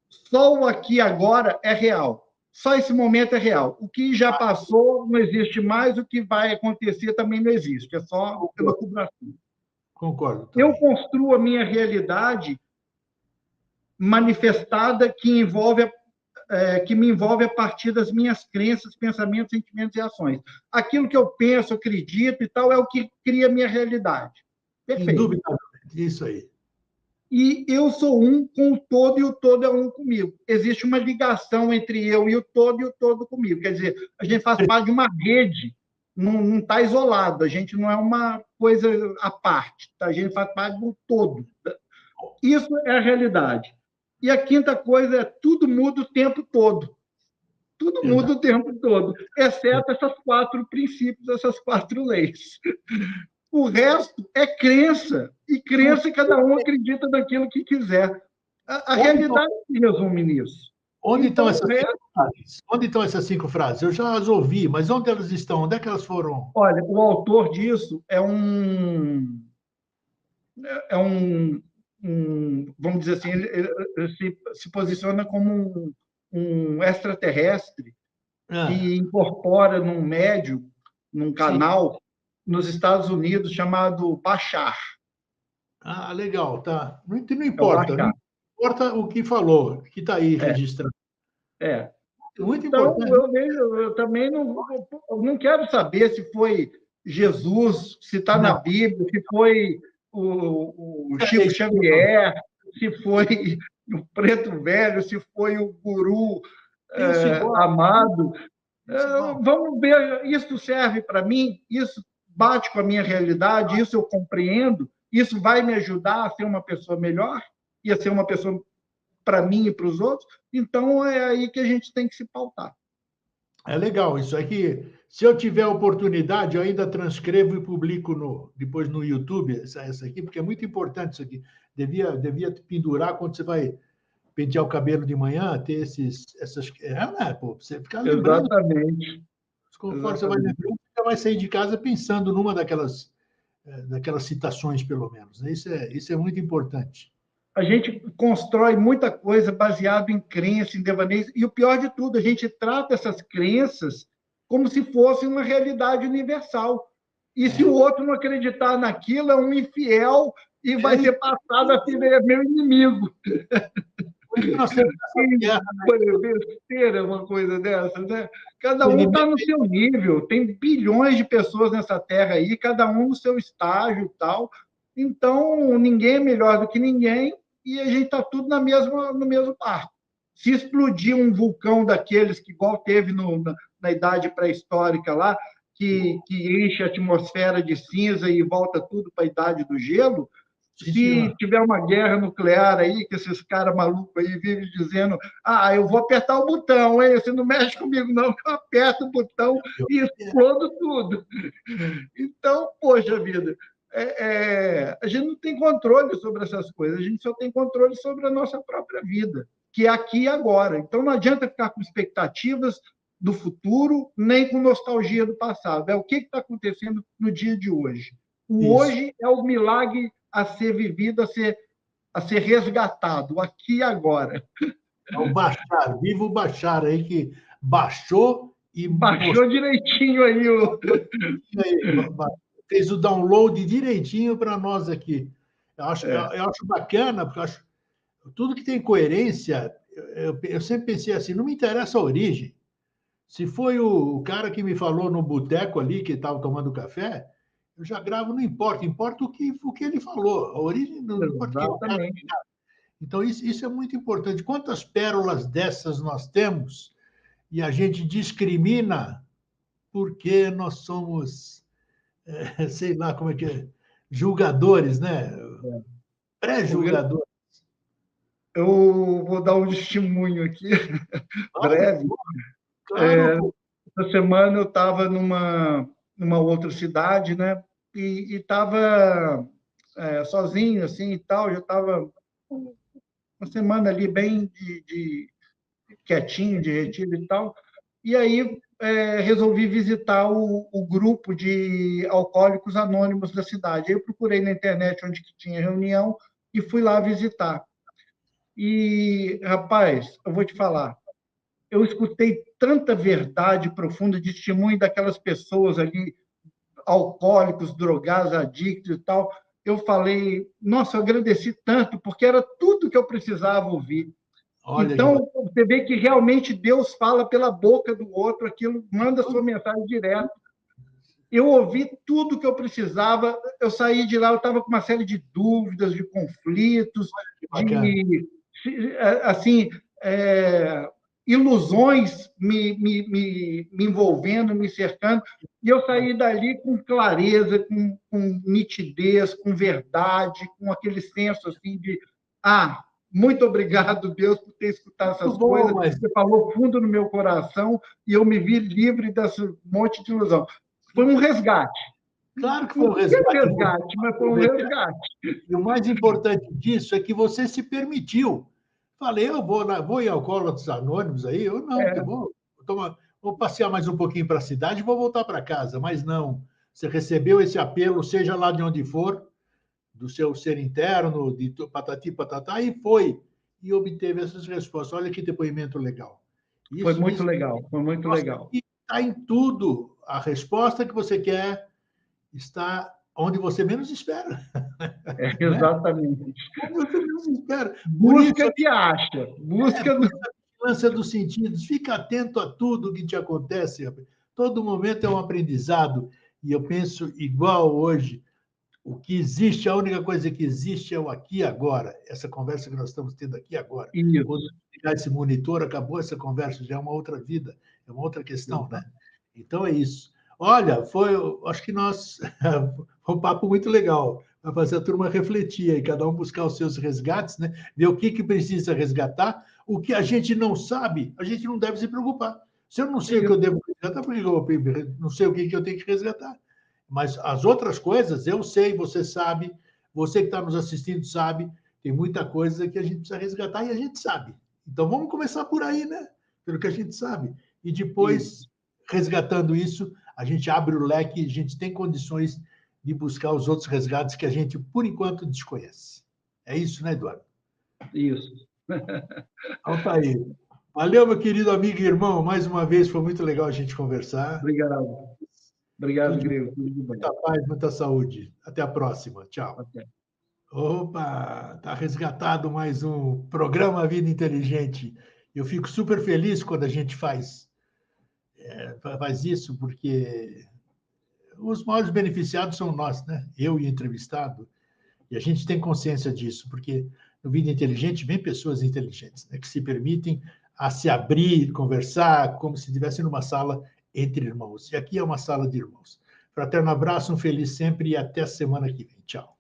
B: Só o aqui e agora é real. Só esse momento é real. O que já passou não existe mais, o que vai acontecer também não existe. É só elucubração.
A: Concordo. Também.
B: Eu construo a minha realidade manifestada que me envolve a partir das minhas crenças, pensamentos, sentimentos e ações. Aquilo que eu penso, acredito e tal, é o que cria a minha realidade. Perfeito.
A: Isso aí.
B: E eu sou um com o todo e o todo é um comigo. Existe uma ligação entre eu e o todo comigo. Quer dizer, a gente faz parte de uma rede, não está isolado, a gente não é uma coisa à parte, tá? A gente faz parte do todo. Isso é a realidade. E a quinta coisa é tudo muda o tempo todo. Tudo muda o tempo todo, exceto esses 4 princípios, essas 4 leis. O resto é crença, e crença cada um acredita naquilo que quiser. A realidade se resume nisso.
A: Onde estão
B: Então,
A: essas 5 frases? Onde estão essas 5 frases? Eu já as ouvi, mas onde elas estão? Onde é que elas foram?
B: olha, o autor disso vamos dizer assim, ele se posiciona como um extraterrestre
A: Ah,
B: que incorpora num médio, num
A: sim.
B: canal, nos Estados Unidos, chamado Bashar.
A: Ah, legal, tá. Não
B: É o
A: importa, não
B: Bashar.
A: importa o que falou, que está aí
B: É,
A: registrado.
B: é.
A: Muito
B: Então,
A: importante.
B: eu também não quero saber se foi Jesus, se está na
A: Não,
B: Bíblia, se foi o Chico
A: isso
B: Xavier, se foi o Preto Velho, se foi o Guru
A: penso igual,
B: Amado.
A: penso igual.
B: Vamos ver, isso serve para mim, isso bate com a minha realidade, isso eu compreendo, isso vai me ajudar a ser uma pessoa melhor e a ser uma pessoa para mim e para os outros. Então, é aí que a gente tem que se pautar.
A: É legal, isso aqui. Se eu tiver oportunidade, eu ainda transcrevo e publico depois no YouTube essa aqui, porque é muito importante isso aqui. Devia pendurar quando você vai pentear o cabelo de manhã, ter essas. Né, pô, você ficar lembrando,
B: Exatamente.
A: conforme você vai
B: Exatamente.
A: lembrando, você vai sair de casa pensando numa daquelas citações, pelo menos, né? Isso é muito importante.
B: A gente constrói muita coisa baseado em crença, em devaneios, e o pior de tudo, a gente trata essas crenças como se fosse uma realidade universal. E se o outro não acreditar naquilo, é um infiel e vai ser passado a ser meu inimigo.
A: Por isso que nós temos essa guerra.
B: Que besteira uma coisa dessa, né? Cada um está no seu nível, tem bilhões de pessoas nessa terra aí, cada um no seu estágio e tal. Então, ninguém é melhor do que ninguém e a gente está tudo no mesmo barco. Se explodir um vulcão daqueles que igual teve na idade pré-histórica lá, que enche a atmosfera de cinza e volta tudo para a idade do gelo, se tiver uma guerra nuclear aí, que esses caras malucos aí vivem dizendo eu vou apertar o botão, hein? Você não mexe comigo, não, que eu aperto o botão e explodo tudo. Então, poxa vida, a gente não tem controle sobre essas coisas, a gente só tem controle sobre a nossa própria vida, que é aqui e agora. Então, não adianta ficar com expectativas do futuro, nem com nostalgia do passado. É o que está acontecendo no dia de hoje. O hoje é o milagre a ser vivido, a ser resgatado, aqui e agora.
A: É o Bashar, viva o Bashar aí, que baixou e
B: Baixou direitinho aí
A: fez o download direitinho para nós aqui. Eu acho bacana, porque eu acho tudo que tem coerência. Eu sempre pensei assim: não me interessa a origem. Se foi o cara que me falou no boteco ali, que estava tomando café, eu já gravo, não importa, importa o que ele falou, a origem, não importa quem é o cara.
B: Exatamente.
A: Então, isso é muito importante. Quantas pérolas dessas nós temos e a gente discrimina porque nós somos, sei lá como é que é, julgadores, né? Pré-julgadores.
B: Eu vou dar um testemunho aqui, breve.
A: Claro.
B: Essa semana eu estava numa outra cidade, né? E estava sozinho, assim, e tal. Já estava uma semana ali bem de quietinho, de retiro e tal. E aí resolvi visitar o grupo de alcoólicos anônimos da cidade. Aí eu procurei na internet onde que tinha reunião e fui lá visitar. E, rapaz, eu vou te falar, eu escutei tanta verdade profunda de testemunho daquelas pessoas ali, alcoólicos, drogados, adictos e tal. Eu falei, nossa, eu agradeci tanto, porque era tudo que eu precisava ouvir.
A: Olha,
B: Então, você vê que realmente Deus fala pela boca do outro, aquilo manda sua mensagem direto. eu ouvi tudo que eu precisava, eu saí de lá, eu estava com uma série de dúvidas, de conflitos, de, assim, ilusões me envolvendo, me cercando, e eu saí dali com clareza, com nitidez, com verdade, com aquele senso assim de muito obrigado, Deus, por ter escutado essas coisas. Você falou fundo no meu coração e eu me vi livre desse monte de ilusão. Foi um resgate.
A: Claro que foi um resgate.
B: Mas foi um resgate.
A: E o mais importante disso é que você se permitiu. Falei, eu vou em Alcoólatras Anônimos aí, eu não, vou passear mais um pouquinho para a cidade e vou voltar para casa. Mas não, você recebeu esse apelo, seja lá de onde for, do seu ser interno, de patati patatá, e foi. E obteve essas respostas. Olha que depoimento legal.
B: Foi muito legal.
A: Está em tudo. A resposta que você quer está onde você menos espera.
B: Exatamente.
A: Onde você menos espera.
B: Busca que acha. Busca
A: a vigilância dos sentidos. Fica atento a tudo que te acontece. Todo momento é um aprendizado. E eu penso igual hoje. O que existe, a única coisa que existe é o aqui e agora. Essa conversa que nós estamos tendo aqui agora. Quando ligar esse monitor, acabou essa conversa, já é uma outra vida, é uma outra questão, né? Então é isso. Olha, acho que foi um papo muito legal. Vai fazer a turma refletir aí, cada um buscar os seus resgates, né? Ver o que precisa resgatar. O que a gente não sabe, a gente não deve se preocupar. Se eu não sei o que eu devo resgatar, por que eu não sei o que eu tenho que resgatar? Mas as outras coisas, eu sei, você sabe, você que está nos assistindo sabe, tem muita coisa que a gente precisa resgatar e a gente sabe. Então, vamos começar por aí, né? Pelo que a gente sabe. E depois, resgatando isso, a gente abre o leque e a gente tem condições de buscar os outros resgates que a gente, por enquanto, desconhece. É isso, né, Eduardo?
B: Isso.
A: Então, tá aí. Valeu, meu querido amigo e irmão. Mais uma vez, foi muito legal a gente conversar.
B: Obrigado, Grego.
A: Muita paz, muita saúde. Até a próxima. Tchau.
B: Até.
A: Opa, está resgatado mais um programa Vida Inteligente. Eu fico super feliz quando a gente faz isso, porque os maiores beneficiados são nós, né? Eu e o entrevistado. E a gente tem consciência disso, porque no Vida Inteligente vem pessoas inteligentes, né? Que se permitem a se abrir, conversar, como se estivesse numa sala entre irmãos. E aqui é uma sala de irmãos. Fraterno abraço, um feliz sempre e até a semana que vem. Tchau.